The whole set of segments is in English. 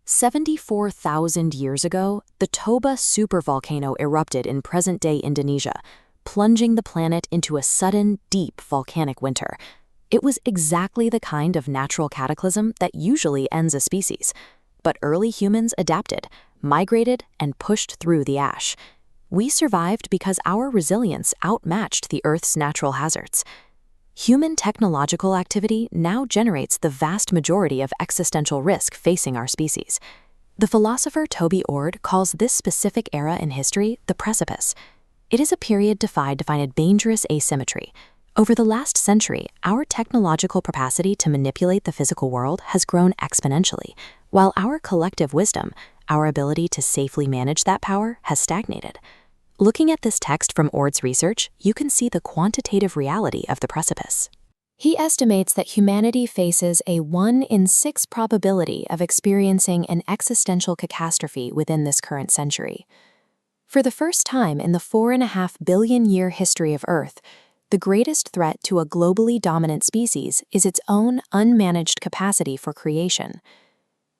74,000 years ago, the Toba supervolcano erupted in present-day Indonesia, plunging the planet into a sudden, deep volcanic winter. It was exactly the kind of natural cataclysm that usually ends a species. But early humans adapted, migrated, and pushed through the ash. We survived because our resilience outmatched the Earth's natural hazards. Human technological activity now generates the vast majority of existential risk facing our species. The philosopher Toby Ord calls this specific era in history the precipice. It is a period defined by a dangerous asymmetry. Over the last century, our technological capacity to manipulate the physical world has grown exponentially, while our collective wisdom, our ability to safely manage that power, has stagnated. Looking at this text from Ord's research, you can see the quantitative reality of the precipice. He estimates that humanity faces a 1 in 6 probability of experiencing an existential catastrophe within this current century. For the first time in the 4.5 billion-year history of Earth, the greatest threat to a globally dominant species is its own unmanaged capacity for creation.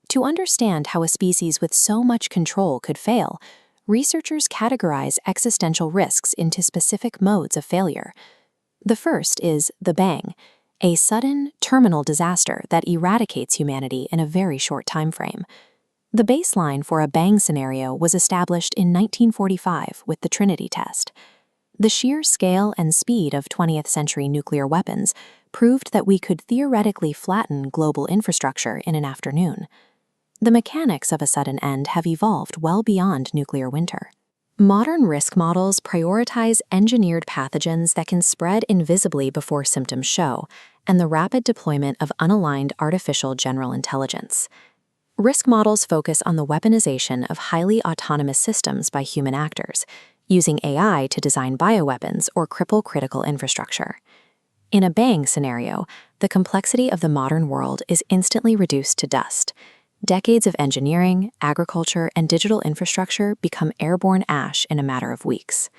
To understand how a species with so much control could fail, researchers categorize existential risks into specific modes of failure. The first is the bang, a sudden, terminal disaster that eradicates humanity in a very short time frame. The baseline for a bang scenario was established in 1945 with the Trinity test. The sheer scale and speed of 20th century nuclear weapons proved that we could theoretically flatten global infrastructure in an afternoon. The mechanics of a sudden end have evolved well beyond nuclear winter. Modern risk models prioritize engineered pathogens that can spread invisibly before symptoms show, and the rapid deployment of unaligned artificial general intelligence. Risk models focus on the weaponization of highly autonomous systems by human actors, using AI to design bioweapons or cripple critical infrastructure. In a bang scenario, the complexity of the modern world is instantly reduced to dust. Decades of engineering, agriculture, and digital infrastructure become airborne ash in a matter of weeks.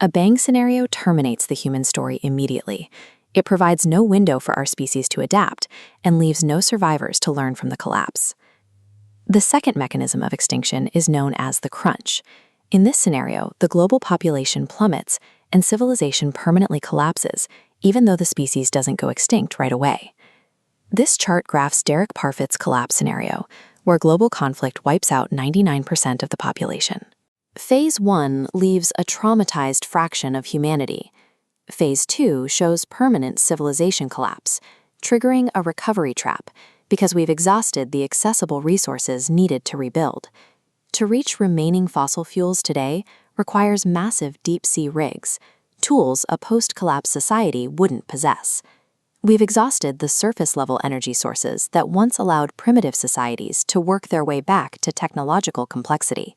A bang scenario terminates the human story immediately. It provides no window for our species to adapt and leaves no survivors to learn from the collapse. The second mechanism of extinction is known as the crunch. In this scenario, the global population plummets and civilization permanently collapses, even though the species doesn't go extinct right away. This chart graphs Derek Parfit's collapse scenario, where global conflict wipes out 99% of the population. Phase 1 leaves a traumatized fraction of humanity. Phase 2 shows permanent civilization collapse, triggering a recovery trap because we've exhausted the accessible resources needed to rebuild. To reach remaining fossil fuels today requires massive deep-sea rigs, tools a post-collapse society wouldn't possess. We've exhausted the surface-level energy sources that once allowed primitive societies to work their way back to technological complexity.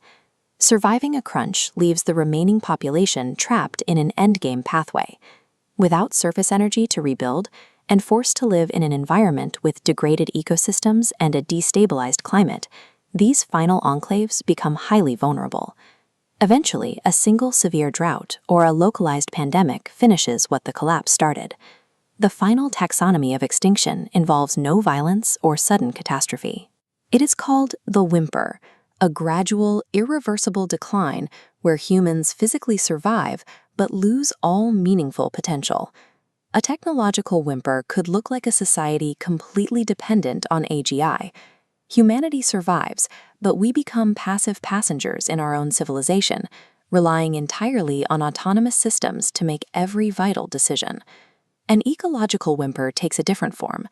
Surviving a crunch leaves the remaining population trapped in an endgame pathway. Without surface energy to rebuild, and forced to live in an environment with degraded ecosystems and a destabilized climate, these final enclaves become highly vulnerable. Eventually, a single severe drought or a localized pandemic finishes what the collapse started. The final taxonomy of extinction involves no violence or sudden catastrophe. It is called the whimper, a gradual, irreversible decline where humans physically survive but lose all meaningful potential. A technological whimper could look like a society completely dependent on AGI. Humanity survives, but we become passive passengers in our own civilization, relying entirely on autonomous systems to make every vital decision. An ecological whimper takes a different form.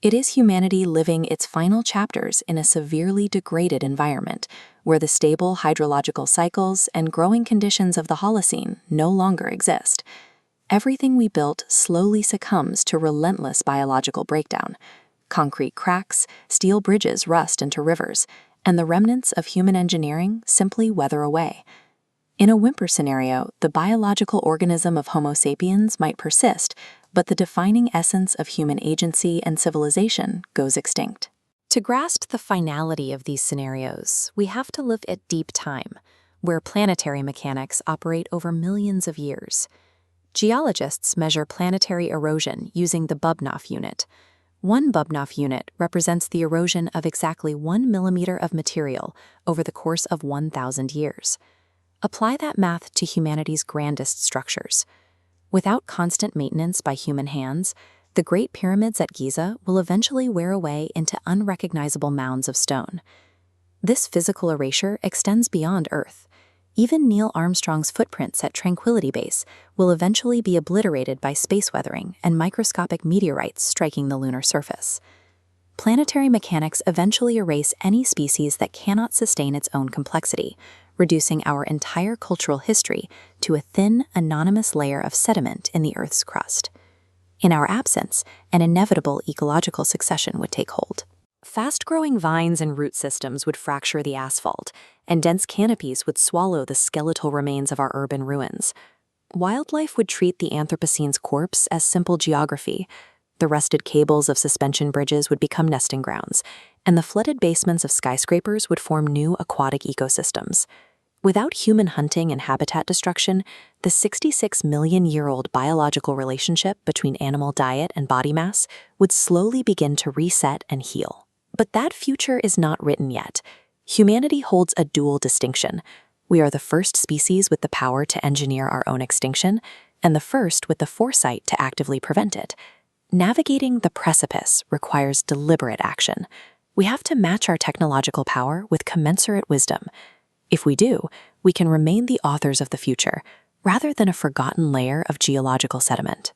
It is humanity living its final chapters in a severely degraded environment, where the stable hydrological cycles and growing conditions of the Holocene no longer exist. Everything we built slowly succumbs to relentless biological breakdown. Concrete cracks, steel bridges rust into rivers, and the remnants of human engineering simply weather away. In a whimper scenario, the biological organism of Homo sapiens might persist, but the defining essence of human agency and civilization goes extinct. To grasp the finality of these scenarios, we have to look at deep time, where planetary mechanics operate over millions of years. Geologists measure planetary erosion using the Bubnoff unit. One Bubnoff unit represents the erosion of exactly 1 millimeter of material over the course of 1,000 years. Apply that math to humanity's grandest structures. Without constant maintenance by human hands, the Great Pyramids at Giza will eventually wear away into unrecognizable mounds of stone. This physical erasure extends beyond Earth. Even Neil Armstrong's footprints at Tranquility Base will eventually be obliterated by space weathering and microscopic meteorites striking the lunar surface. Planetary mechanics eventually erase any species that cannot sustain its own complexity, reducing our entire cultural history to a thin, anonymous layer of sediment in the Earth's crust. In our absence, an inevitable ecological succession would take hold. Fast-growing vines and root systems would fracture the asphalt, and dense canopies would swallow the skeletal remains of our urban ruins. Wildlife would treat the Anthropocene's corpse as simple geography. The rusted cables of suspension bridges would become nesting grounds, and the flooded basements of skyscrapers would form new aquatic ecosystems. Without human hunting and habitat destruction, the 66-million-year-old biological relationship between animal diet and body mass would slowly begin to reset and heal. But that future is not written yet. Humanity holds a dual distinction. We are the first species with the power to engineer our own extinction, and the first with the foresight to actively prevent it. Navigating the precipice requires deliberate action. We have to match our technological power with commensurate wisdom. If we do, we can remain the authors of the future, rather than a forgotten layer of geological sediment.